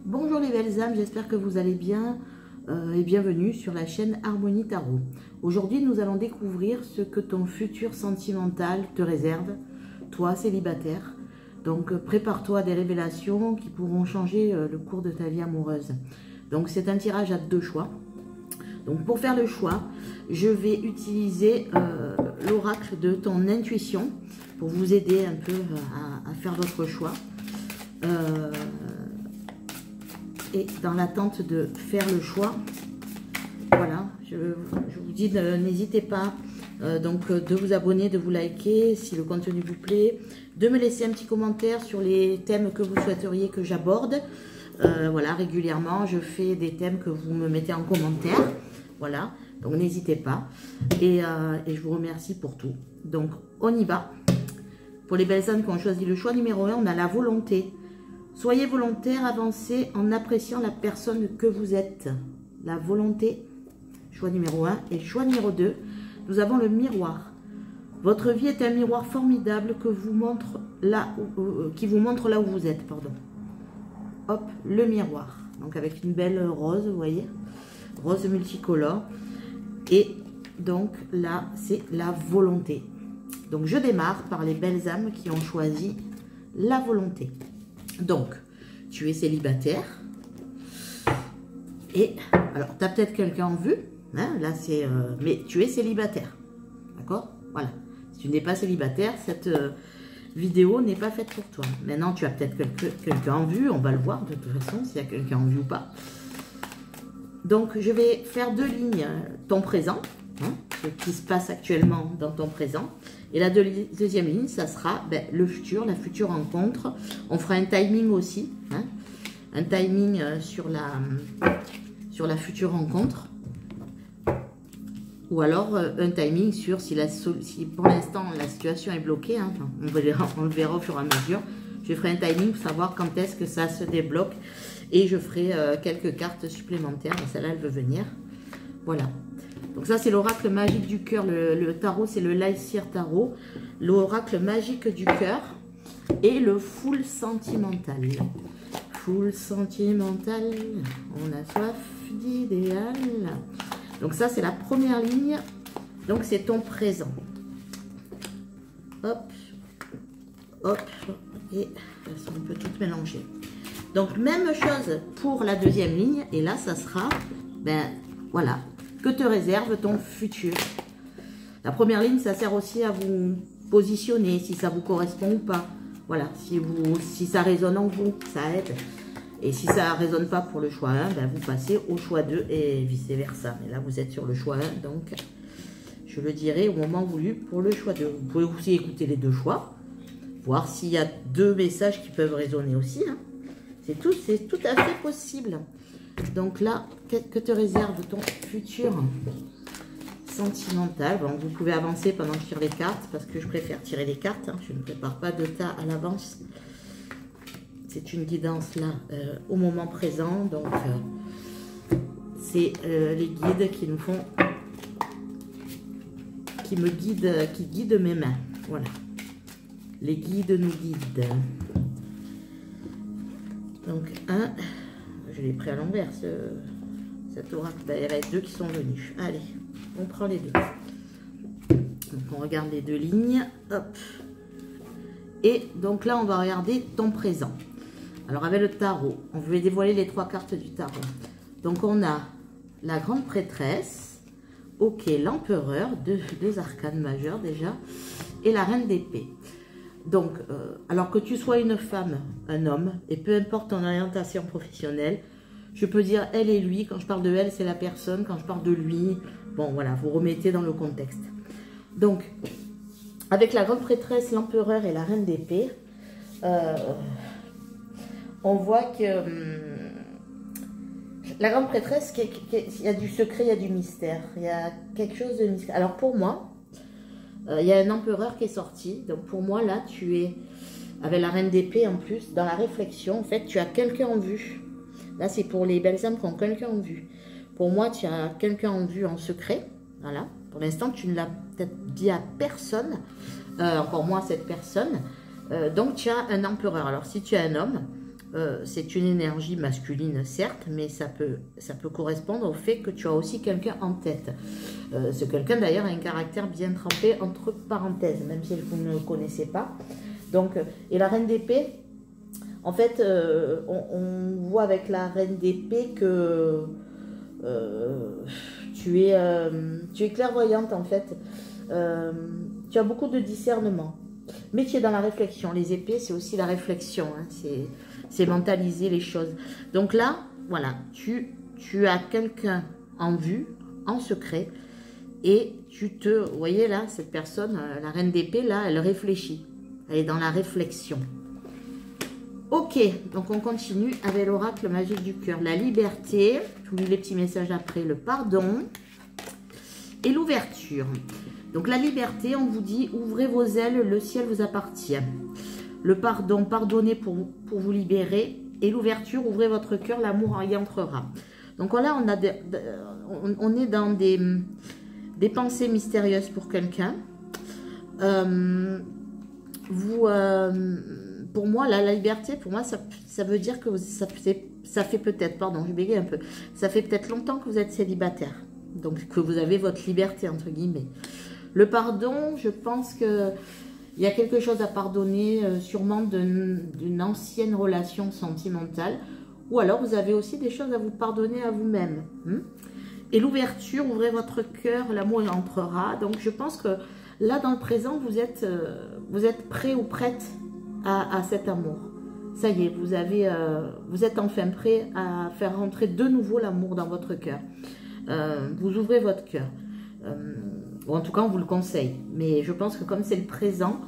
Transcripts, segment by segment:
Bonjour les belles âmes, j'espère que vous allez bien et bienvenue sur la chaîne Harmonie Tarot. Aujourd'hui, nous allons découvrir ce que ton futur sentimental te réserve, toi célibataire. Donc prépare-toi à des révélations qui pourront changer le cours de ta vie amoureuse. Donc c'est un tirage à 2 choix. Donc pour faire le choix, je vais utiliser l'oracle de ton intuition pour vous aider un peu à faire votre choix. Et dans l'attente de faire le choix, voilà, je vous dis, n'hésitez pas de vous abonner, de vous liker si le contenu vous plaît, de me laisser un petit commentaire sur les thèmes que vous souhaiteriez que j'aborde. Voilà, régulièrement, je fais des thèmes que vous me mettez en commentaire. Voilà, donc n'hésitez pas. Et je vous remercie pour tout. Donc, on y va. Pour les belles âmes qui ont choisi le choix numéro 1, on a la volonté. Soyez volontaire, avancez en appréciant la personne que vous êtes. La volonté, choix numéro 1. Et choix numéro 2, nous avons le miroir. Votre vie est un miroir formidable que vous montre là qui vous montre là où vous êtes. Pardon. Hop, le miroir. Donc avec une belle rose, vous voyez. Rose multicolore. Et donc là, c'est la volonté. Donc je démarre par les belles âmes qui ont choisi la volonté. Donc, tu es célibataire. Et, alors, tu as peut-être quelqu'un en vue. Hein, là, c'est... mais tu es célibataire. D'accord? Voilà. Si tu n'es pas célibataire, cette vidéo n'est pas faite pour toi. Maintenant, tu as peut-être quelqu'un en vue. On va le voir de toute façon, s'il y a quelqu'un en vue ou pas. Donc, je vais faire 2 lignes. Ton présent, hein, ce qui se passe actuellement dans ton présent. Et la deuxième ligne, ça sera le futur, la future rencontre. On fera un timing aussi, hein, un timing sur la future rencontre. Ou alors un timing sur si pour l'instant la situation est bloquée. Hein, on le verra au fur et à mesure. Je ferai un timing pour savoir quand est-ce que ça se débloque. Et je ferai quelques cartes supplémentaires. Celle-là, elle veut venir. Voilà. Donc ça, c'est l'oracle magique du cœur. Le tarot, c'est le Lycir Tarot. L'oracle magique du cœur et le full sentimental. Full sentimental, on a soif d'idéal. Donc ça, c'est la première ligne. Donc c'est ton présent. Hop, hop, et elles sont un peu toutes mélangées. Donc même chose pour la deuxième ligne. Et là, ça sera, voilà. Que te réserve ton futur? La première ligne, ça sert aussi à vous positionner, si ça vous correspond ou pas. Voilà, si ça résonne en vous, ça aide. Et si ça ne résonne pas pour le choix 1, vous passez au choix 2 et vice-versa. Mais là, vous êtes sur le choix 1, donc je le dirai au moment voulu pour le choix 2. Vous pouvez aussi écouter les 2 choix, voir s'il y a 2 messages qui peuvent résonner aussi. Hein. C'est tout à fait possible. Donc là, que te réserve ton futur sentimental? Bon, vous pouvez avancer pendant que je tire les cartes, parce que je préfère tirer les cartes. Hein. Je ne prépare pas de tas à l'avance. C'est une guidance là, au moment présent. Donc, c'est les guides qui nous font... qui guident mes mains. Voilà. Les guides nous guident. Donc, je l'ai pris à l'envers, cet oracle. Il y en a 2 qui sont venus. Allez, on prend les 2. Donc, on regarde les 2 lignes. Hop. Et donc là, on va regarder ton présent. Alors, avec le tarot, on veut dévoiler les 3 cartes du tarot. Donc, on a la grande prêtresse. Ok, l'empereur, 2 arcanes majeures déjà. Et la reine d'épée. Donc, alors que tu sois une femme, un homme, et peu importe ton orientation professionnelle, je peux dire elle et lui. Quand je parle de elle, c'est la personne. Quand je parle de lui, bon, voilà, vous remettez dans le contexte. Donc, avec la grande prêtresse, l'empereur et la reine d'épée, on voit que la grande prêtresse, il y a du secret, il y a du mystère. Il y a quelque chose de mystère. Alors, pour moi, il y a un empereur qui est sorti. Donc pour moi, là, tu es avec la reine d'épée en plus. Dans la réflexion, en fait, tu as quelqu'un en vue. Là, c'est pour les belles âmes qui ont quelqu'un en vue. Pour moi, tu as quelqu'un en vue en secret. Voilà. Pour l'instant, tu ne l'as peut-être dit à personne. Encore moins à cette personne. Donc, tu as un empereur. Alors, si tu es un homme, c'est une énergie masculine, certes, mais ça peut correspondre au fait que tu as aussi quelqu'un en tête. Ce quelqu'un, d'ailleurs, a un caractère bien trempé, entre parenthèses, même si vous ne le connaissez pas. Donc, et la reine d'épée, en fait, on voit avec la reine d'épée que tu es clairvoyante, en fait. Tu as beaucoup de discernement. Mais tu es dans la réflexion. Les épées, c'est aussi la réflexion. Hein. C'est mentaliser les choses. Donc là, voilà, tu as quelqu'un en vue, en secret, et vous voyez là, cette personne, la reine d'épée, là, elle réfléchit. Elle est dans la réflexion. Ok, donc on continue avec l'oracle magique du cœur. La liberté, je vous lis les petits messages après, le pardon et l'ouverture. Donc la liberté, on vous dit, ouvrez vos ailes, le ciel vous appartient. Le pardon, pardonnez pour vous libérer. Et l'ouverture, ouvrez votre cœur, l'amour y entrera. Donc là, on est dans des pensées mystérieuses pour quelqu'un. Pour moi, la liberté, pour moi, ça veut dire que ça fait peut-être, pardon, je bégaye un peu, ça fait peut-être longtemps que vous êtes célibataire. Donc que vous avez votre liberté, entre guillemets. Le pardon, je pense que il y a quelque chose à pardonner, sûrement d'une ancienne relation sentimentale. Ou alors, vous avez aussi des choses à vous pardonner à vous-même. Et l'ouverture, ouvrez votre cœur, l'amour y entrera. Donc, je pense que là, dans le présent, vous êtes prêt ou prête à cet amour. Ça y est, vous êtes enfin prêt à faire rentrer de nouveau l'amour dans votre cœur. Vous ouvrez votre cœur. Ou en tout cas, on vous le conseille. Mais je pense que comme c'est le présent,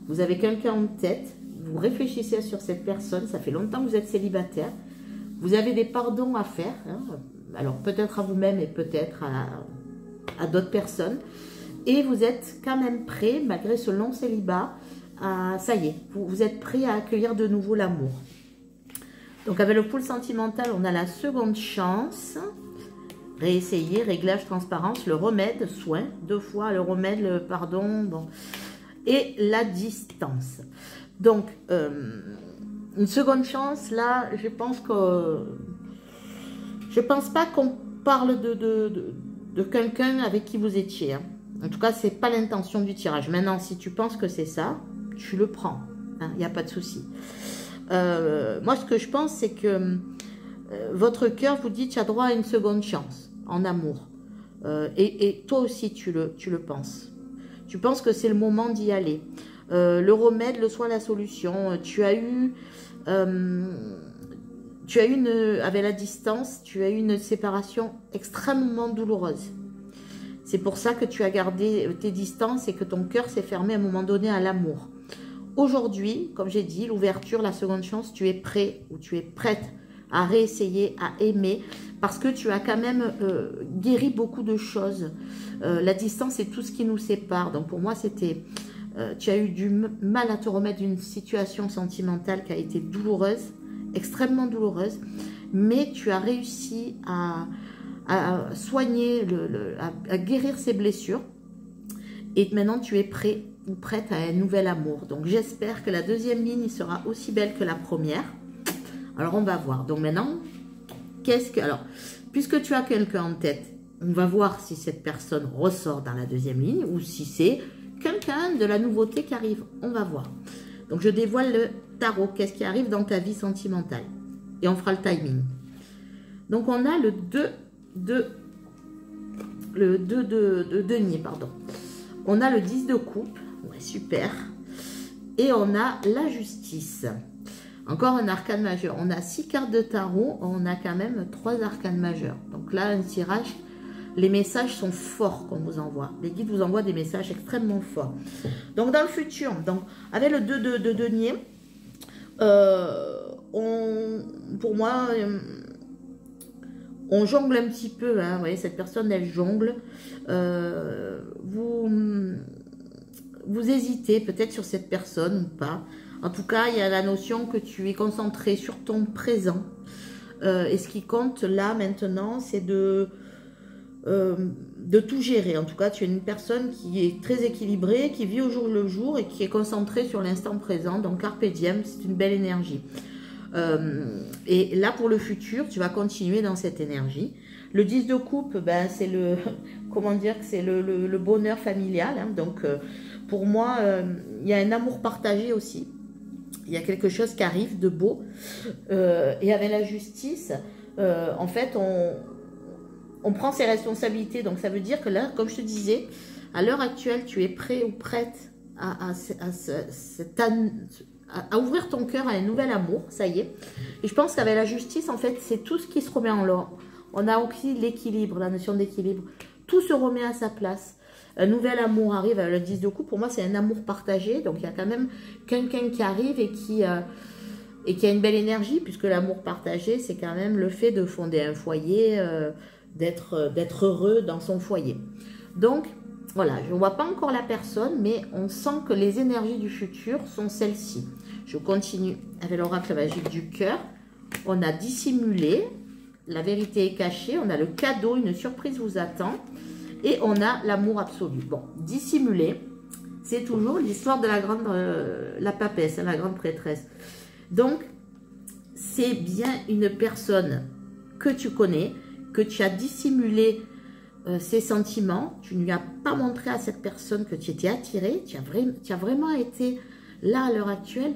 vous avez quelqu'un en tête, vous réfléchissez sur cette personne, ça fait longtemps que vous êtes célibataire, vous avez des pardons à faire, hein, alors peut-être à vous-même et peut-être à d'autres personnes, et vous êtes quand même prêt, malgré ce long célibat, ça y est, vous êtes prêt à accueillir de nouveau l'amour. Donc avec le pool sentimental, on a la seconde chance. Réessayer, réglage, transparence, le remède, soin, 2 fois, le remède, le pardon, bon, et la distance. Donc, une seconde chance, là, je pense pas qu'on parle de quelqu'un avec qui vous étiez. Hein. En tout cas, c'est pas l'intention du tirage. Maintenant, si tu penses que c'est ça, tu le prends. Il n'y a pas de souci. Moi, ce que je pense, c'est que votre cœur vous dit, tu as droit à une seconde chance en amour. Et toi aussi, tu le penses. Tu penses que c'est le moment d'y aller. Le remède, le soin, la solution. Tu as eu avec la distance, tu as eu une séparation extrêmement douloureuse. C'est pour ça que tu as gardé tes distances et que ton cœur s'est fermé à un moment donné à l'amour. Aujourd'hui, comme j'ai dit, l'ouverture, la seconde chance, tu es prêt ou tu es prête à réessayer, à aimer, parce que tu as quand même guéri beaucoup de choses. La distance, c'est tout ce qui nous sépare. Donc pour moi, c'était... tu as eu du mal à te remettre d'une situation sentimentale qui a été douloureuse, extrêmement douloureuse, mais tu as réussi à soigner, à guérir ces blessures. Et maintenant, tu es prêt ou prête à un nouvel amour. Donc j'espère que la deuxième ligne sera aussi belle que la première. Alors, on va voir. Donc, maintenant, alors, puisque tu as quelqu'un en tête, on va voir si cette personne ressort dans la deuxième ligne ou si c'est quelqu'un de la nouveauté qui arrive. On va voir. Donc, je dévoile le tarot. Qu'est-ce qui arrive dans ta vie sentimentale? Et on fera le timing. Donc, on a le 2 de denier, pardon. On a le 10 de coupe. Ouais, super. Et on a la justice. Encore un arcane majeur. On a 6 cartes de tarot. On a quand même 3 arcanes majeurs. Donc là, un tirage, les messages sont forts qu'on vous envoie. Les guides vous envoient des messages extrêmement forts. Donc dans le futur, donc, avec le 2 de denier, pour moi, on jongle un petit peu. Hein, vous voyez, cette personne, elle jongle. Vous hésitez peut-être sur cette personne ou pas. En tout cas, il y a la notion que tu es concentré sur ton présent. Et ce qui compte là, maintenant, c'est de tout gérer. En tout cas, tu es une personne qui est très équilibrée, qui vit au jour le jour et qui est concentrée sur l'instant présent. Donc, carpe diem, c'est une belle énergie. Et là, pour le futur, tu vas continuer dans cette énergie. Le 10 de coupe, ben, c'est le, comment dire, c'est le bonheur familial. Hein. Donc, pour moi, il y a un amour partagé aussi. Il y a quelque chose qui arrive de beau. Et avec la justice, en fait, on prend ses responsabilités. Donc, ça veut dire que là, comme je te disais, à l'heure actuelle, tu es prêt ou prête à ouvrir ton cœur à un nouvel amour. Ça y est. Et je pense qu'avec la justice, en fait, c'est tout ce qui se remet en l'ordre. On a aussi l'équilibre, la notion d'équilibre. Tout se remet à sa place. Un nouvel amour arrive avec le 10 de coupe. Pour moi, c'est un amour partagé. Donc, il y a quand même quelqu'un qui arrive et qui a une belle énergie, puisque l'amour partagé, c'est quand même le fait de fonder un foyer, d'être heureux dans son foyer. Donc, voilà, je ne vois pas encore la personne, mais on sent que les énergies du futur sont celles-ci. Je continue avec l'oracle magique du cœur. On a dissimulé, la vérité est cachée, on a le cadeau, une surprise vous attend. Et on a l'amour absolu. Bon, dissimulé, c'est toujours l'histoire de la papesse, la grande prêtresse. Donc, c'est bien une personne que tu connais, que tu as dissimulé ses sentiments. Tu ne lui as pas montré à cette personne que tu étais attiré. Tu as vraiment été là à l'heure actuelle.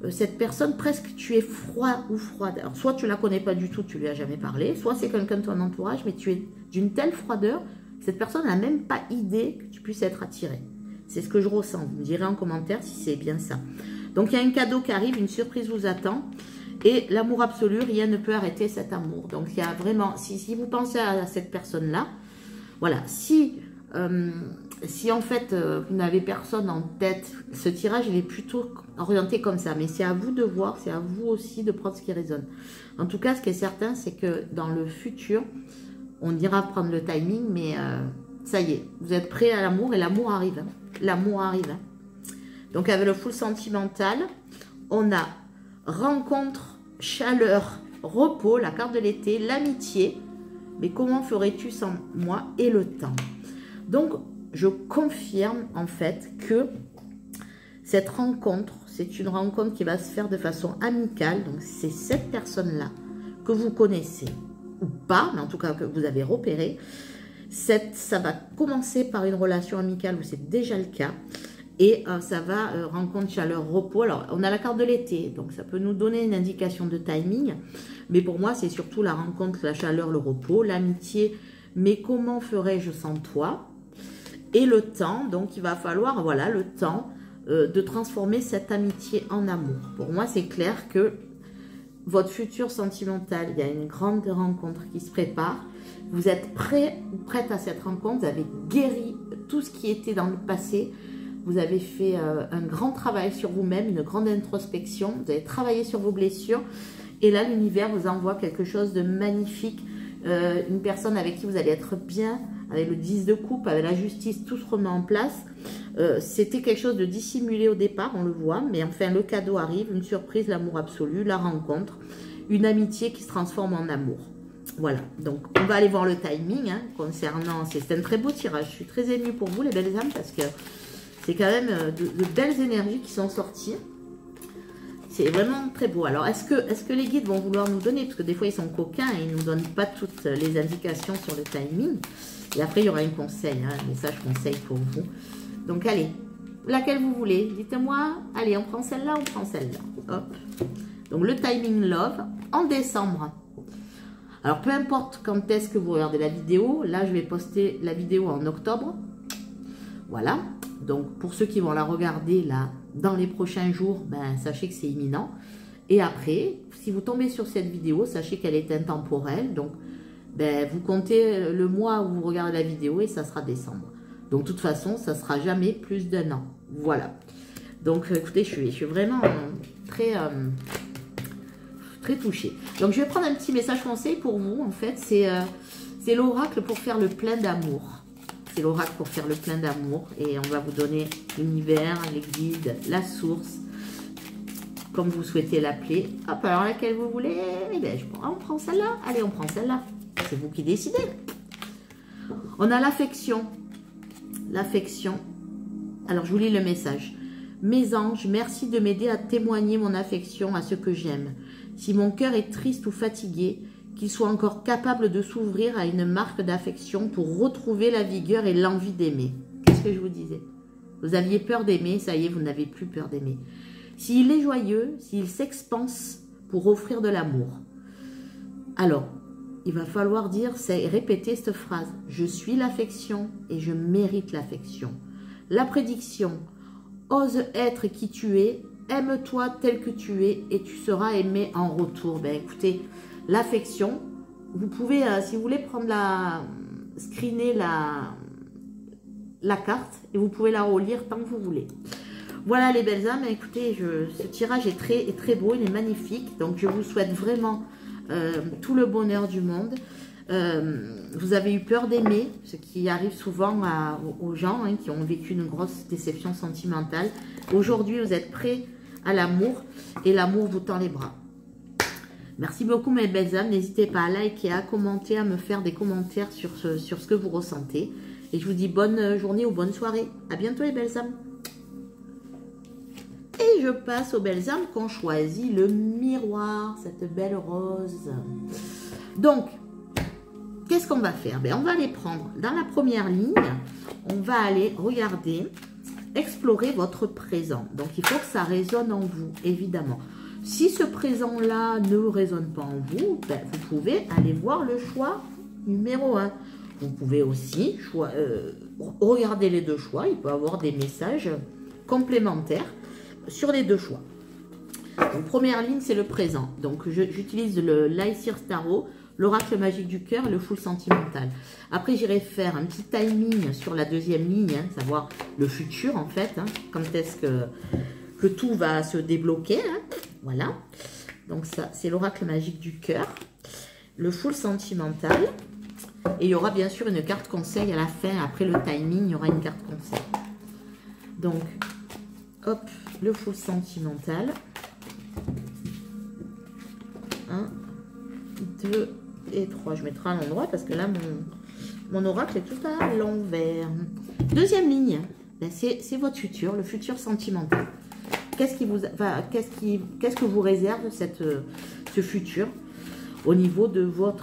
Cette personne, presque tu es froid ou froide. Alors, soit tu ne la connais pas du tout, tu ne lui as jamais parlé. Soit c'est quelqu'un de ton entourage, mais tu es d'une telle froideur. Cette personne n'a même pas idée que tu puisses être attiré. C'est ce que je ressens. Vous me direz en commentaire si c'est bien ça. Donc, il y a un cadeau qui arrive, une surprise vous attend. Et l'amour absolu, rien ne peut arrêter cet amour. Donc, il y a vraiment, si vous pensez à cette personne-là, voilà, si en fait, vous n'avez personne en tête, ce tirage, il est plutôt orienté comme ça. Mais c'est à vous de voir, c'est à vous aussi de prendre ce qui résonne. En tout cas, ce qui est certain, c'est que dans le futur, on ira prendre le timing, mais ça y est, vous êtes prêts à l'amour et l'amour arrive. Hein. L'amour arrive. Hein. Donc, avec le full sentimental, on a rencontre, chaleur, repos, la carte de l'été, l'amitié. Mais comment ferais-tu sans moi et le temps? Donc, je confirme en fait que cette rencontre, c'est une rencontre qui va se faire de façon amicale. Donc, c'est cette personne-là que vous connaissez ou pas, mais en tout cas que vous avez repéré. Ça va commencer par une relation amicale où c'est déjà le cas. Et ça va rencontre, chaleur, repos. Alors, on a la carte de l'été, donc ça peut nous donner une indication de timing. Mais pour moi, c'est surtout la rencontre, la chaleur, le repos, l'amitié. Mais comment ferais-je sans toi? Et le temps, donc il va falloir, voilà, le temps de transformer cette amitié en amour. Pour moi, c'est clair que votre futur sentimental, il y a une grande rencontre qui se prépare. Vous êtes prêt ou prête à cette rencontre. Vous avez guéri tout ce qui était dans le passé. Vous avez fait un grand travail sur vous-même, une grande introspection. Vous avez travaillé sur vos blessures. Et là, l'univers vous envoie quelque chose de magnifique. Une personne avec qui vous allez être bien, avec le 10 de coupe, avec la justice, tout se remet en place. C'était quelque chose de dissimulé au départ, on le voit. Mais enfin, le cadeau arrive, une surprise, l'amour absolu, la rencontre. Une amitié qui se transforme en amour. Voilà, donc on va aller voir le timing hein, concernant... C'est un très beau tirage. Je suis très émue pour vous, les belles âmes, parce que c'est quand même de belles énergies qui sont sorties. C'est vraiment très beau. Alors, est-ce que les guides vont vouloir nous donner, parce que des fois, ils sont coquins et ils ne nous donnent pas toutes les indications sur le timing. Et après, il y aura un conseil, hein, un message conseil pour vous. Donc, allez, laquelle vous voulez? Dites-moi. Allez, on prend celle-là, on prend celle-là. Hop. Donc, le timing love en décembre. Alors, peu importe quand est-ce que vous regardez la vidéo. Là, je vais poster la vidéo en octobre. Voilà. Donc, pour ceux qui vont la regarder là, dans les prochains jours, ben, sachez que c'est imminent. Et après, si vous tombez sur cette vidéo, sachez qu'elle est intemporelle. Donc, ben, vous comptez le mois où vous regardez la vidéo et ça sera décembre. Donc, de toute façon, ça ne sera jamais plus d'1 an. Voilà. Donc, écoutez, je suis vraiment très touchée. Donc, je vais prendre un petit message conseil pour vous. En fait, c'est l'oracle pour faire le plein d'amour. C'est l'oracle pour faire le plein d'amour. Et on va vous donner l'univers, les guides, la source, comme vous souhaitez l'appeler. Hop, alors laquelle vous voulez? Eh bien, on prend celle-là. Allez, on prend celle-là. C'est vous qui décidez. On a l'affection. L'affection. Alors, je vous lis le message. Mes anges, merci de m'aider à témoigner mon affection à ceux que j'aime. Si mon cœur est triste ou fatigué, qu'il soit encore capable de s'ouvrir à une marque d'affection pour retrouver la vigueur et l'envie d'aimer. Qu'est-ce que je vous disais? Vous aviez peur d'aimer, ça y est, vous n'avez plus peur d'aimer. S'il est joyeux, s'il s'expanse pour offrir de l'amour, alors, il va falloir dire, c'est répéter cette phrase. Je suis l'affection et je mérite l'affection. La prédiction, ose être qui tu es, aime-toi tel que tu es et tu seras aimé en retour. Ben écoutez, l'affection, vous pouvez, si vous voulez prendre screener la carte et vous pouvez la relire tant que vous voulez. Voilà les belles âmes, écoutez, ce tirage est très beau, il est magnifique. Donc je vous souhaite vraiment tout le bonheur du monde. Vous avez eu peur d'aimer, ce qui arrive souvent aux gens qui ont vécu une grosse déception sentimentale. Aujourd'hui, vous êtes prêts à l'amour et l'amour vous tend les bras. Merci beaucoup mes belles âmes. N'hésitez pas à liker, à commenter, à me faire des commentaires sur ce que vous ressentez. Et je vous dis bonne journée ou bonne soirée. À bientôt les belles âmes. Et je passe aux belles âmes qui ont choisi le miroir, cette belle rose. Donc, qu'est-ce qu'on va faire? Ben, on va aller prendre dans la première ligne, on va aller regarder, explorer votre présent. Donc, il faut que ça résonne en vous, évidemment. Si ce présent-là ne résonne pas en vous, ben, vous pouvez aller voir le choix numéro 1. Vous pouvez aussi regarder les deux choix. Il peut y avoir des messages complémentaires sur les deux choix. Donc, première ligne, c'est le présent. Donc, j'utilise le l'Aesir Tarot, l'oracle magique du cœur, le full sentimental. Après, j'irai faire un petit timing sur la deuxième ligne, savoir le futur, en fait. Quand est-ce que tout va se débloquer. Voilà. Donc, ça, c'est l'oracle magique du cœur, le full sentimental. Et il y aura bien sûr une carte conseil à la fin. Après le timing, il y aura une carte conseil. Donc, hop, le full sentimental. 1, 2 et 3. Je mettrai à l'endroit parce que là, mon oracle est tout à l'envers. Deuxième ligne, ben c'est votre futur, le futur sentimental. Qu'est-ce que vous réserve ce futur au niveau de vos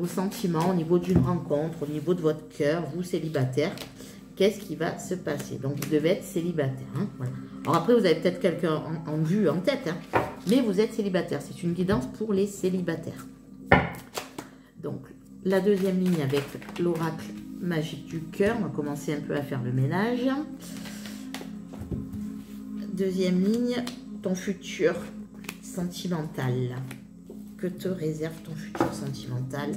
sentiments, au niveau d'une rencontre, au niveau de votre cœur, vous célibataire? Qu'est-ce qui va se passer? Donc, vous devez être célibataire. Voilà. Alors, après, vous avez peut-être quelqu'un en vue, en tête, mais vous êtes célibataire. C'est une guidance pour les célibataires. Donc, la deuxième ligne avec l'oracle magique du cœur. On va commencer un peu à faire le ménage. Deuxième ligne, ton futur sentimental. Que te réserve ton futur sentimental?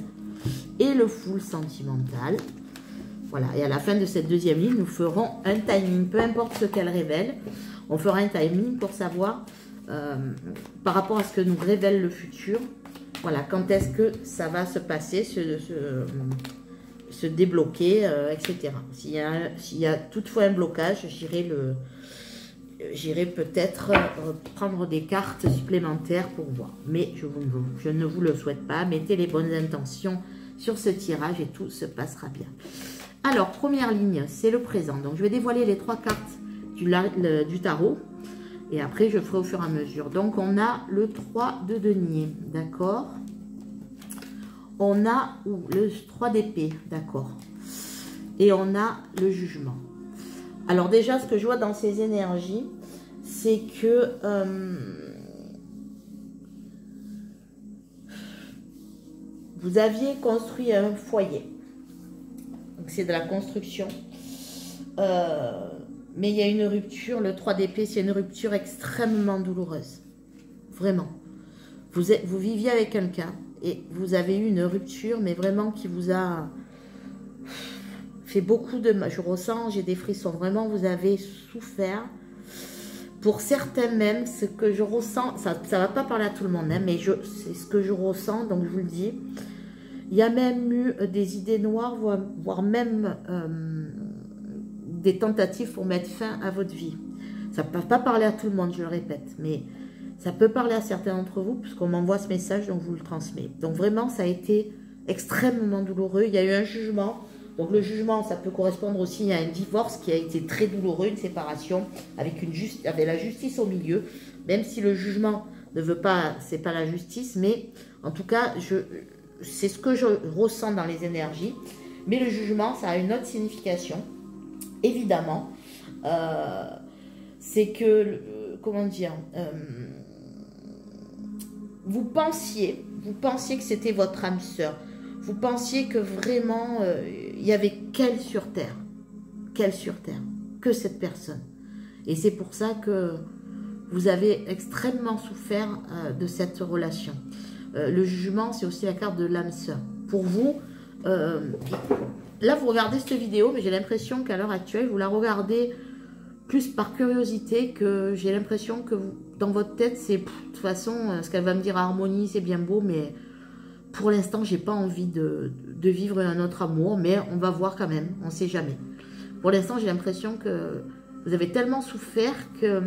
Et le full sentimental. Voilà, et à la fin de cette deuxième ligne, nous ferons un timing, peu importe ce qu'elle révèle, on fera un timing pour savoir, par rapport à ce que nous révèle le futur, voilà, quand est-ce que ça va se passer, se débloquer, etc. S'il y a toutefois un blocage, j'irai peut-être prendre des cartes supplémentaires pour voir. Mais je ne vous le souhaite pas, mettez les bonnes intentions sur ce tirage et tout se passera bien. Alors, première ligne, c'est le présent. Donc, je vais dévoiler les 3 cartes du tarot. Et après, je ferai au fur et à mesure. Donc, on a le 3 de denier. D'accord. On a le 3 d'épée. D'accord. Et on a le jugement. Alors, déjà, ce que je vois dans ces énergies, c'est que... vous aviez construit un foyer. C'est de la construction. Mais il y a une rupture. Le 3 d'épée, c'est une rupture extrêmement douloureuse. Vraiment. Vous viviez avec quelqu'un et vous avez eu une rupture, mais vraiment qui vous a fait beaucoup de mal. Je ressens, j'ai des frissons. Vraiment, vous avez souffert. Pour certains même, ce que je ressens, ça ne va pas parler à tout le monde, mais c'est ce que je ressens, donc je vous le dis. Il y a même eu des idées noires, voire même des tentatives pour mettre fin à votre vie. Ça ne peut pas parler à tout le monde, je le répète, mais ça peut parler à certains d'entre vous, puisqu'on m'envoie ce message, donc je vous le transmets. Donc vraiment, ça a été extrêmement douloureux. Il y a eu un jugement. Donc le jugement, ça peut correspondre aussi à un divorce qui a été très douloureux, une séparation, avec la justice au milieu. Même si le jugement ne veut pas, c'est pas la justice, mais en tout cas, c'est ce que je ressens dans les énergies. Mais le jugement, ça a une autre signification, évidemment. C'est que, comment dire, vous pensiez que c'était votre âme sœur. Vous pensiez que vraiment, il y avait qu'elle sur Terre, que cette personne. Et c'est pour ça que vous avez extrêmement souffert de cette relation. Le jugement, c'est aussi la carte de l'âme sœur. Pour vous, là, vous regardez cette vidéo, mais j'ai l'impression qu'à l'heure actuelle, vous la regardez plus par curiosité, que j'ai l'impression que vous, dans votre tête, c'est de toute façon, ce qu'elle va me dire, harmonie, c'est bien beau, mais pour l'instant, j'ai pas envie de vivre un autre amour, mais on va voir quand même, on sait jamais. Pour l'instant, j'ai l'impression que vous avez tellement souffert que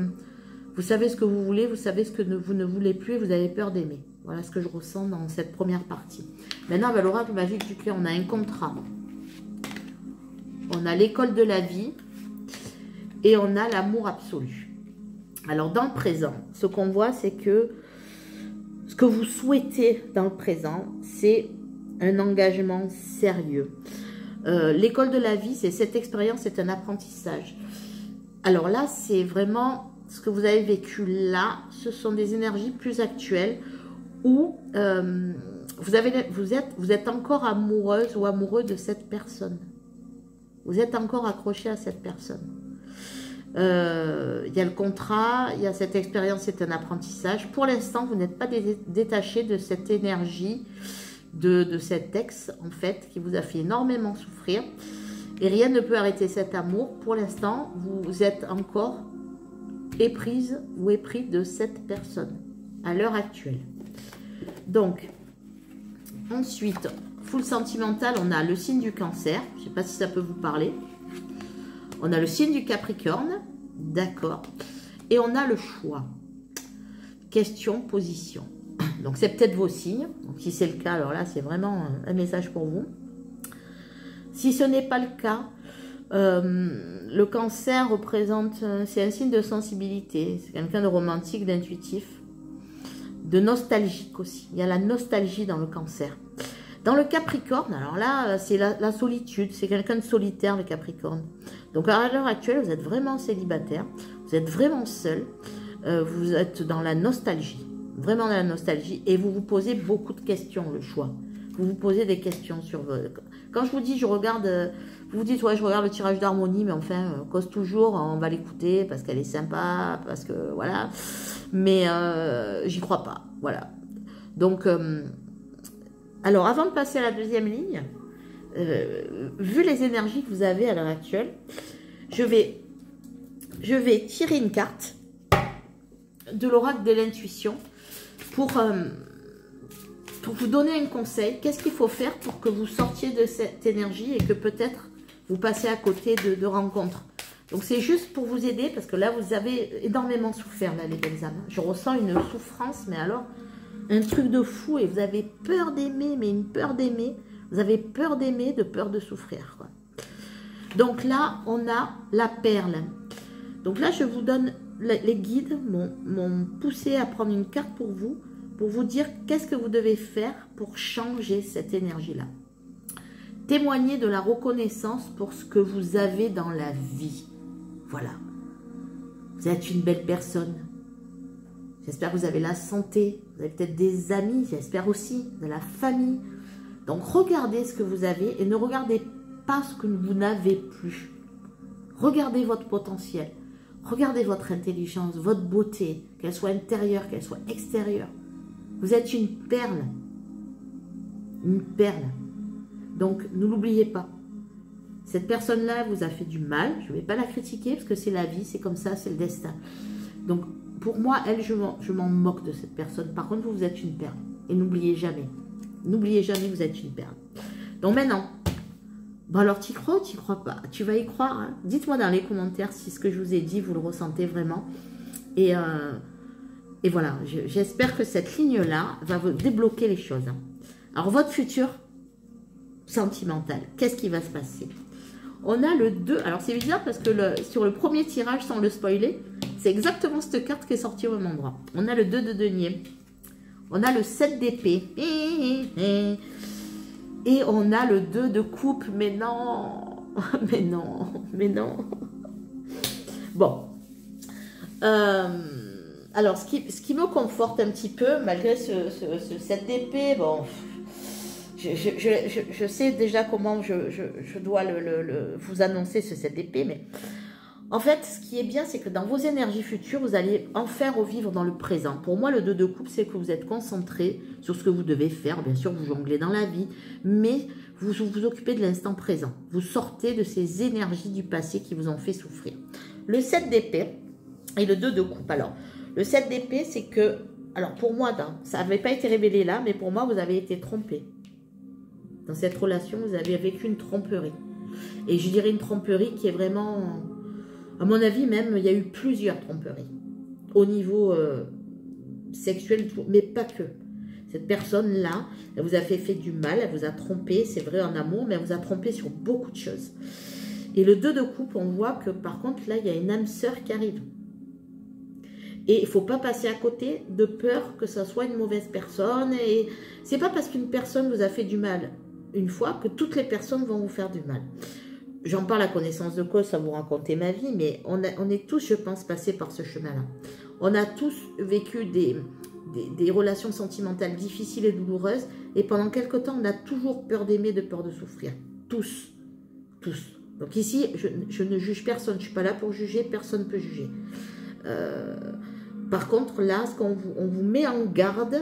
vous savez ce que vous voulez, vous savez ce que vous ne voulez plus et vous avez peur d'aimer. Voilà ce que je ressens dans cette première partie. Maintenant, avec l'oracle magique du cœur, on a un contrat. On a l'école de la vie. Et on a l'amour absolu. Alors, dans le présent, ce qu'on voit, c'est que ce que vous souhaitez dans le présent, c'est un engagement sérieux. L'école de la vie, c'est cette expérience, c'est un apprentissage. Alors là, c'est vraiment ce que vous avez vécu là. Ce sont des énergies plus actuelles où vous êtes encore amoureuse ou amoureux de cette personne. Vous êtes encore accroché à cette personne. Il y a le contrat, il y a cette expérience, c'est un apprentissage. Pour l'instant, vous n'êtes pas détaché de cette énergie, de cet ex, en fait, qui vous a fait énormément souffrir. Et rien ne peut arrêter cet amour. Pour l'instant, vous êtes encore éprise ou épris de cette personne, à l'heure actuelle. Donc, ensuite, full sentimental, on a le signe du Cancer. Je ne sais pas si ça peut vous parler. On a le signe du Capricorne, d'accord. Et on a le choix. Question, position. Donc, c'est peut-être vos signes. Donc, si c'est le cas, alors là, c'est vraiment un message pour vous. Si ce n'est pas le cas, le Cancer représente, c'est un signe de sensibilité. C'est quelqu'un de romantique, d'intuitif, de nostalgique aussi. Il y a la nostalgie dans le Cancer. Dans le Capricorne, alors là, c'est la solitude. C'est quelqu'un de solitaire, le Capricorne. Donc, à l'heure actuelle, vous êtes vraiment célibataire. Vous êtes vraiment seul. Vous êtes dans la nostalgie. Vraiment dans la nostalgie. Et vous vous posez beaucoup de questions, le choix. Vous vous posez des questions sur... Quand je vous dis, je regarde... Vous vous dites, ouais, je regarde le tirage d'harmonie, mais enfin, cause toujours, on va l'écouter parce qu'elle est sympa, parce que... Voilà. Mais j'y crois pas. Voilà. Donc... alors, avant de passer à la deuxième ligne, vu les énergies que vous avez à l'heure actuelle, je vais tirer une carte de l'oracle de l'intuition pour vous donner un conseil. Qu'est-ce qu'il faut faire pour que vous sortiez de cette énergie et que peut-être vous passez à côté de rencontres. Donc, c'est juste pour vous aider parce que là, vous avez énormément souffert, là, les belles âmes. Je ressens une souffrance, mais alors... un truc de fou et vous avez peur d'aimer, mais une peur d'aimer. Vous avez peur d'aimer, de peur de souffrir, quoi. Donc là, on a la perle. Donc là, je vous donne, les guides m'ont poussé à prendre une carte pour vous dire qu'est-ce que vous devez faire pour changer cette énergie-là. Témoignez de la reconnaissance pour ce que vous avez dans la vie. Voilà. Vous êtes une belle personne. J'espère que vous avez la santé, vous avez peut-être des amis, j'espère aussi, de la famille. Donc, regardez ce que vous avez et ne regardez pas ce que vous n'avez plus. Regardez votre potentiel, regardez votre intelligence, votre beauté, qu'elle soit intérieure, qu'elle soit extérieure. Vous êtes une perle. Une perle. Donc, ne l'oubliez pas. Cette personne-là vous a fait du mal, je ne vais pas la critiquer parce que c'est la vie, c'est comme ça, c'est le destin. Donc, pour moi, elle, je m'en moque de cette personne. Par contre, vous êtes une perle. Et n'oubliez jamais. N'oubliez jamais que vous êtes une perle. Donc maintenant, bon alors tu y crois ou tu y crois pas? Tu vas y croire, hein? Dites-moi dans les commentaires si ce que je vous ai dit, vous le ressentez vraiment. Et voilà, j'espère que cette ligne-là va vous débloquer les choses. Alors, votre futur sentimental, qu'est-ce qui va se passer? On a le 2. Alors, c'est bizarre parce que sur le premier tirage, sans le spoiler, c'est exactement cette carte qui est sortie au même endroit. On a le 2 de denier. On a le 7 d'épée. Et on a le 2 de coupe. Mais non. Mais non. Mais non. Bon. Alors, ce qui me conforte un petit peu, malgré ce 7 d'épée, bon... Je sais déjà comment je dois vous annoncer ce 7 d'épée, mais en fait, ce qui est bien, c'est que dans vos énergies futures, vous allez enfin revivre dans le présent. Pour moi, le 2 de coupe, c'est que vous êtes concentré sur ce que vous devez faire. Bien sûr, vous jonglez dans la vie, mais vous vous occupez de l'instant présent. Vous sortez de ces énergies du passé qui vous ont fait souffrir. Le 7 d'épée et le 2 de coupe. Alors, le 7 d'épée, c'est que, alors pour moi, ça n'avait pas été révélé là, mais pour moi, vous avez été trompé. Dans cette relation, vous avez vécu une tromperie. Et je dirais une tromperie qui est vraiment... À mon avis, même, il y a eu plusieurs tromperies. Au niveau sexuel, mais pas que. Cette personne-là, elle vous a fait du mal, elle vous a trompé, c'est vrai en amour, mais elle vous a trompé sur beaucoup de choses. Et le 2 de coupe, on voit que par contre, là, il y a une âme sœur qui arrive. Et il ne faut pas passer à côté de peur que ça soit une mauvaise personne. Et c'est pas parce qu'une personne vous a fait du mal une fois que toutes les personnes vont vous faire du mal. J'en parle à connaissance de cause, ça vous raconter ma vie, mais on est tous, je pense, passés par ce chemin-là. On a tous vécu des relations sentimentales difficiles et douloureuses, et pendant quelque temps, on a toujours peur d'aimer, de peur de souffrir. Tous. Tous. Donc ici, je ne juge personne, je ne suis pas là pour juger, personne ne peut juger. Par contre, là, ce qu'on vous met en garde,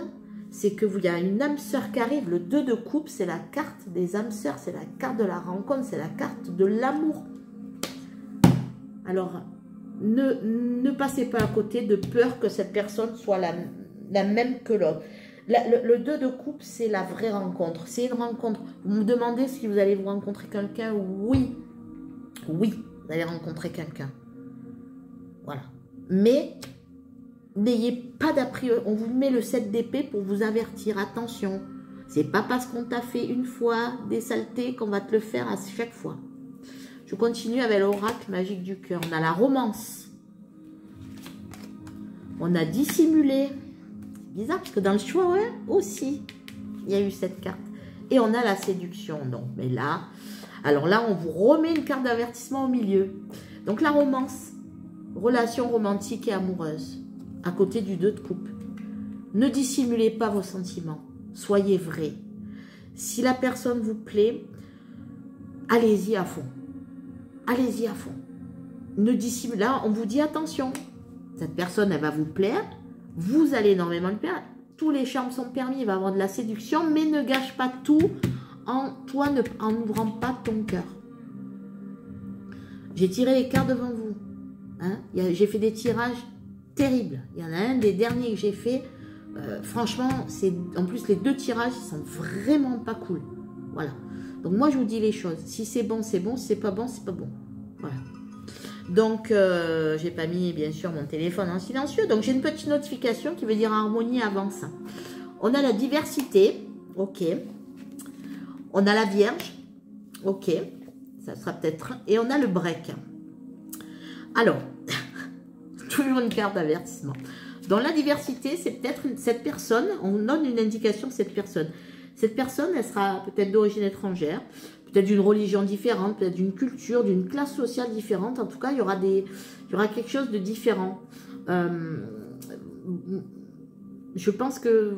c'est que il y a une âme sœur qui arrive. Le 2 de coupe, c'est la carte des âmes sœurs, c'est la carte de la rencontre, c'est la carte de l'amour. Alors, ne passez pas à côté de peur que cette personne soit la même que l'autre. Le 2 de coupe, c'est la vraie rencontre. C'est une rencontre. Vous me demandez si vous allez vous rencontrer quelqu'un. Oui. Oui, vous allez rencontrer quelqu'un. Voilà. Mais... n'ayez pas d'a priori, on vous met le 7 d'épée pour vous avertir, attention, c'est pas parce qu'on t'a fait une fois des saletés qu'on va te le faire à chaque fois. Je continue avec l'oracle magique du cœur. On a la romance, on a dissimulé, c'est bizarre parce que dans le choix, ouais, aussi, il y a eu cette carte. Et on a la séduction, donc, mais là, alors là, on vous remet une carte d'avertissement au milieu. Donc la romance, relation romantique et amoureuse. À côté du 2 de coupe. Ne dissimulez pas vos sentiments. Soyez vrai. Si la personne vous plaît, allez-y à fond. Allez-y à fond. Ne dissimulez. Là, on vous dit attention. Cette personne, elle va vous plaire. Vous allez énormément le plaire. Tous les charmes sont permis. Il va y avoir de la séduction. Mais ne gâche pas tout en n'ouvrant pas ton cœur. J'ai tiré les cartes devant vous. Hein? J'ai fait des tirages terrible. Il y en a un des derniers que j'ai fait. Franchement, en plus les 2 tirages, ils sont vraiment pas cool. Voilà. Donc moi, je vous dis les choses. Si c'est bon, c'est bon. Si c'est pas bon, c'est pas bon. Voilà. Donc, j'ai pas mis, bien sûr, mon téléphone en silencieux. Donc, j'ai une petite notification qui veut dire harmonie avance. On a la diversité. Ok. On a la Vierge. Ok. Ça sera peut-être... Et on a le break. Alors... toujours une carte d'avertissement. Dans la diversité, c'est peut-être cette personne, on donne une indication de cette personne. Cette personne, elle sera peut-être d'origine étrangère, peut-être d'une religion différente, peut-être d'une culture, d'une classe sociale différente. En tout cas, il y aura quelque chose de différent. Je pense que,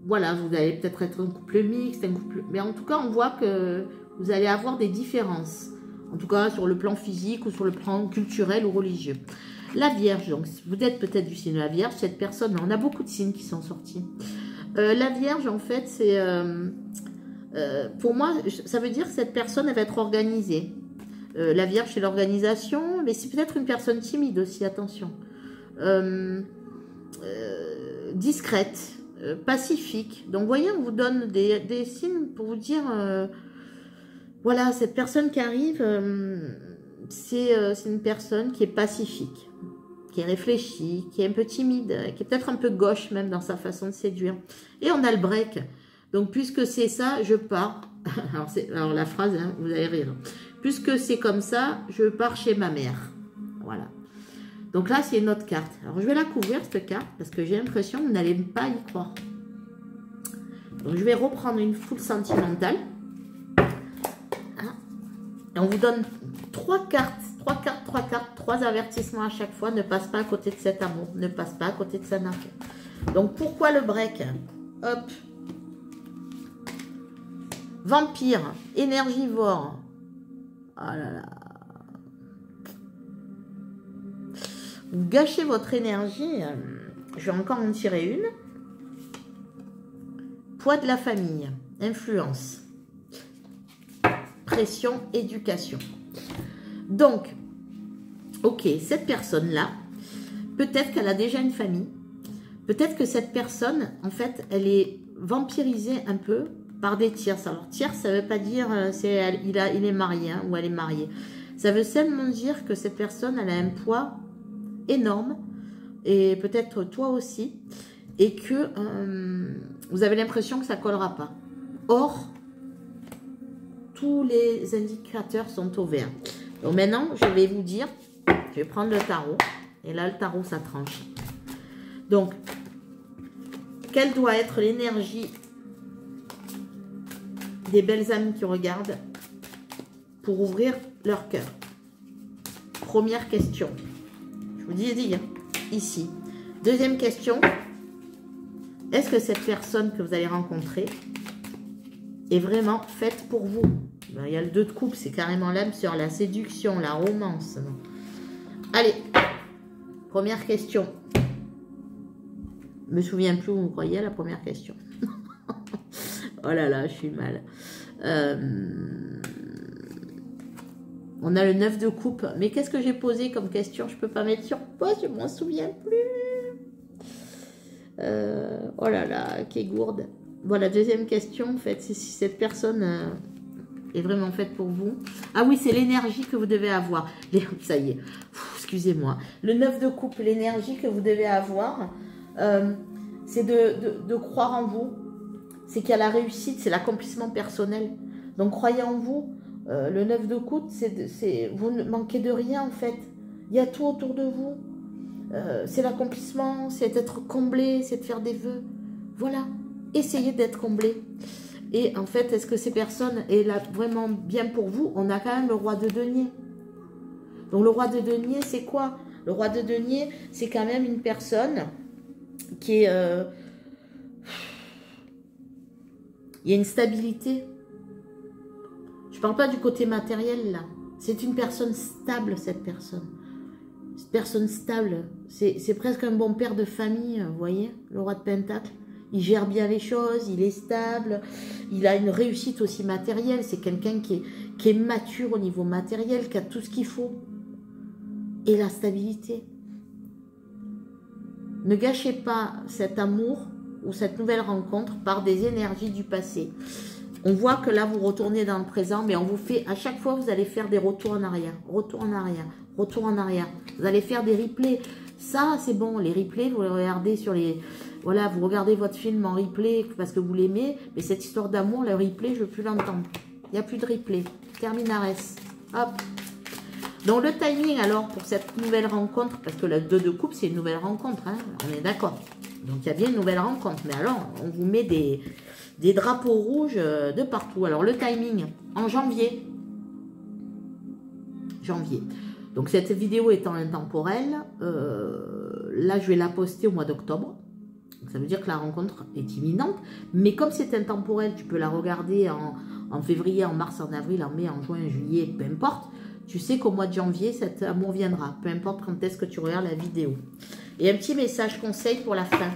voilà, vous allez peut-être être un couple mixte, mais en tout cas, on voit que vous allez avoir des différences. En tout cas, sur le plan physique ou sur le plan culturel ou religieux. La Vierge, donc vous êtes peut-être du signe de la Vierge, cette personne, on a beaucoup de signes qui sont sortis. La Vierge, en fait, c'est... pour moi, ça veut dire que cette personne, elle va être organisée. La Vierge, c'est l'organisation, mais c'est peut-être une personne timide aussi, attention. Discrète, pacifique. Donc, vous voyez, on vous donne des signes pour vous dire... voilà, cette personne qui arrive... c'est une personne qui est pacifique, qui est réfléchie, qui est un peu timide, qui est peut-être un peu gauche même dans sa façon de séduire. Et on a le break. Donc, puisque c'est ça, je pars. Alors la phrase, hein, vous allez rire. Puisque c'est comme ça, je pars chez ma mère. Voilà. Donc là, c'est une autre carte. Alors, je vais la couvrir, cette carte, parce que j'ai l'impression que vous n'allez pas y croire. Donc, je vais reprendre une foule sentimentale. Et on vous donne 3 cartes, 3 avertissements à chaque fois. Ne passe pas à côté de cet amour. Ne passe pas à côté de cet amour. Donc, pourquoi le break? Hop. Vampire, énergivore. Oh là là. Vous gâchez votre énergie. Je vais encore en tirer une. Poids de la famille. Influence. Pression, éducation. Donc, ok, cette personne-là, peut-être qu'elle a déjà une famille. Peut-être que cette personne, en fait, elle est vampirisée un peu par des tierces. Alors, tierce, ça ne veut pas dire il est marié hein, ou elle est mariée. Ça veut seulement dire que cette personne, elle a un poids énorme, et peut-être toi aussi, et que vous avez l'impression que ça ne collera pas. Or, tous les indicateurs sont au vert. Donc maintenant, je vais vous dire, je vais prendre le tarot, et là, le tarot, ça tranche. Donc, quelle doit être l'énergie des belles amies qui regardent pour ouvrir leur cœur? Première question. Je vous dis hein, ici. Deuxième question. Est-ce que cette personne que vous allez rencontrer est vraiment faite pour vous? Il y a le 2 de coupe, c'est carrément l'âme sur la séduction, la romance. Allez, première question. Je me souviens plus où vous croyez à la première question. Oh là là, je suis mal. On a le 9 de coupe. Mais qu'est-ce que j'ai posé comme question? Je ne peux pas mettre sur pause, je ne m'en souviens plus. Oh là là, quelle gourde. Bon, la deuxième question, en fait, c'est si cette personne est vraiment faite pour vous. Ah oui, c'est l'énergie que vous devez avoir. Ça y est, excusez-moi. Le 9 de coupe, l'énergie que vous devez avoir, c'est de croire en vous. C'est qu'il y a la réussite, c'est l'accomplissement personnel. Donc, croyez en vous. Le 9 de coupe, vous ne manquez de rien, en fait. Il y a tout autour de vous. C'est l'accomplissement, c'est d'être comblé, c'est de faire des vœux. Voilà. Essayez d'être comblé. Et en fait, est-ce que ces personnes est là vraiment bien pour vous? On a quand même le roi de denier. Donc, le roi de denier, c'est quoi? Le roi de denier, c'est quand même une personne qui est... il y a une stabilité. Je ne parle pas du côté matériel, là. C'est une personne stable, cette personne. Cette personne stable. C'est presque un bon père de famille, vous voyez, le roi de Pentacle. Il gère bien les choses, il est stable. Il a une réussite aussi matérielle. C'est quelqu'un qui est mature au niveau matériel, qui a tout ce qu'il faut. Et la stabilité. Ne gâchez pas cet amour ou cette nouvelle rencontre par des énergies du passé. On voit que là, vous retournez dans le présent, mais on vous fait, à chaque fois, vous allez faire des retours en arrière, retour en arrière, retour en arrière. Vous allez faire des replays. Ça, c'est bon, les replays, vous les regardez sur les... Voilà, vous regardez votre film en replay parce que vous l'aimez, mais cette histoire d'amour, le replay, je ne veux plus l'entendre. Il n'y a plus de replay. Terminares. Hop. Donc, le timing, alors, pour cette nouvelle rencontre, parce que le 2 de coupe, c'est une nouvelle rencontre, hein, on est d'accord. Donc, il y a bien une nouvelle rencontre. Mais alors, on vous met des drapeaux rouges de partout. Alors, le timing, en janvier. Janvier. Donc, cette vidéo étant intemporelle, là, je vais la poster au mois d'octobre. Ça veut dire que la rencontre est imminente. Mais comme c'est intemporel, tu peux la regarder en février, en mars, en avril, en mai, en juin, en juillet, peu importe. Tu sais qu'au mois de janvier, cet amour viendra. Peu importe quand est-ce que tu regardes la vidéo. Et un petit message conseil pour la fin.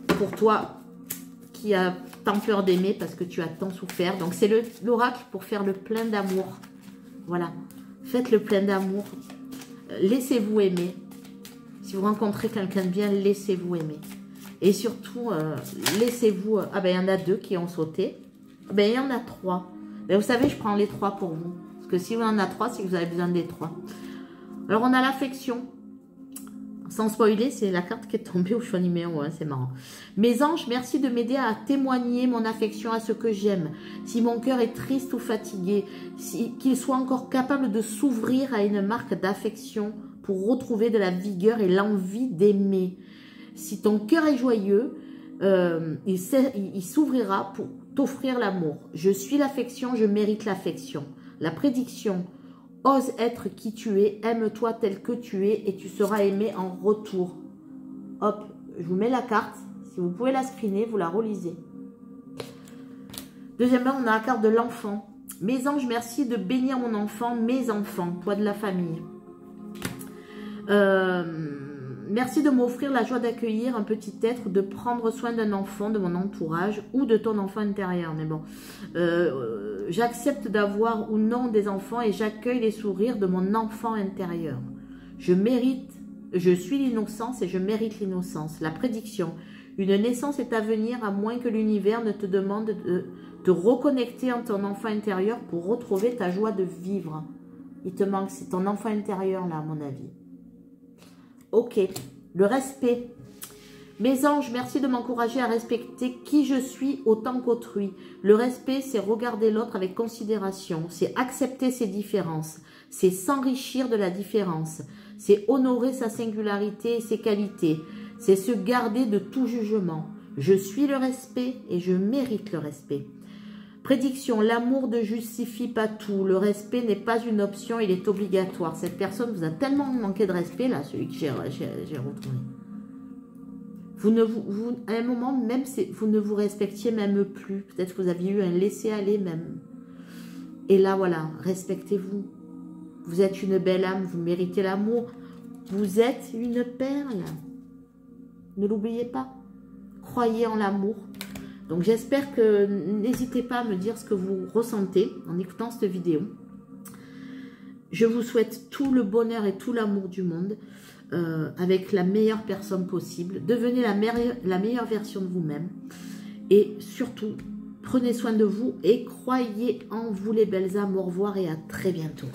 Pour toi qui a tant peur d'aimer parce que tu as tant souffert. Donc, c'est l'oracle pour faire le plein d'amour. Voilà. Faites le plein d'amour. Laissez-vous aimer. Si vous rencontrez quelqu'un de bien, laissez-vous aimer. Et surtout, laissez-vous... Ah ben, il y en a 2 qui ont sauté. Ben, il y en a 3. Ben, vous savez, je prends les 3 pour vous. Parce que si vous en avez 3, c'est que vous avez besoin des 3. Alors, on a l'affection. Sans spoiler, c'est la carte qui est tombée au choix numéro 1, c'est marrant. Mes anges, merci de m'aider à témoigner mon affection à ce que j'aime. Si mon cœur est triste ou fatigué, qu'il soit encore capable de s'ouvrir à une marque d'affection pour retrouver de la vigueur et l'envie d'aimer. Si ton cœur est joyeux, il s'ouvrira pour t'offrir l'amour. Je suis l'affection, je mérite l'affection. La prédiction, ose être qui tu es, aime-toi tel que tu es et tu seras aimé en retour. Hop, je vous mets la carte. Si vous pouvez la screener, vous la relisez. Deuxièmement, on a la carte de l'enfant. Mes anges, merci de bénir mon enfant, mes enfants, poids de la famille. Merci de m'offrir la joie d'accueillir un petit être, de prendre soin d'un enfant de mon entourage ou de ton enfant intérieur. Mais bon, j'accepte d'avoir ou non des enfants et j'accueille les sourires de mon enfant intérieur. Je suis l'innocence et je mérite l'innocence. La prédiction, une naissance est à venir à moins que l'univers ne te demande de te reconnecter en ton enfant intérieur pour retrouver ta joie de vivre. Il te manque, c'est ton enfant intérieur là à mon avis. Ok, le respect. Mes anges, merci de m'encourager à respecter qui je suis autant qu'autrui. Le respect, c'est regarder l'autre avec considération, c'est accepter ses différences, c'est s'enrichir de la différence, c'est honorer sa singularité et ses qualités, c'est se garder de tout jugement. Je suis le respect et je mérite le respect. Prédiction, l'amour ne justifie pas tout. Le respect n'est pas une option, il est obligatoire. Cette personne vous a tellement manqué de respect, là, celui que j'ai retrouvé. À un moment, même, vous ne vous respectiez même plus. Peut-être que vous aviez eu un laisser-aller même. Et là, voilà, respectez-vous. Vous êtes une belle âme, vous méritez l'amour. Vous êtes une perle. Ne l'oubliez pas. Croyez en l'amour. Donc j'espère que, n'hésitez pas à me dire ce que vous ressentez en écoutant cette vidéo. Je vous souhaite tout le bonheur et tout l'amour du monde avec la meilleure personne possible. Devenez la meilleure version de vous-même. Et surtout, prenez soin de vous et croyez en vous les belles âmes. Au revoir et à très bientôt.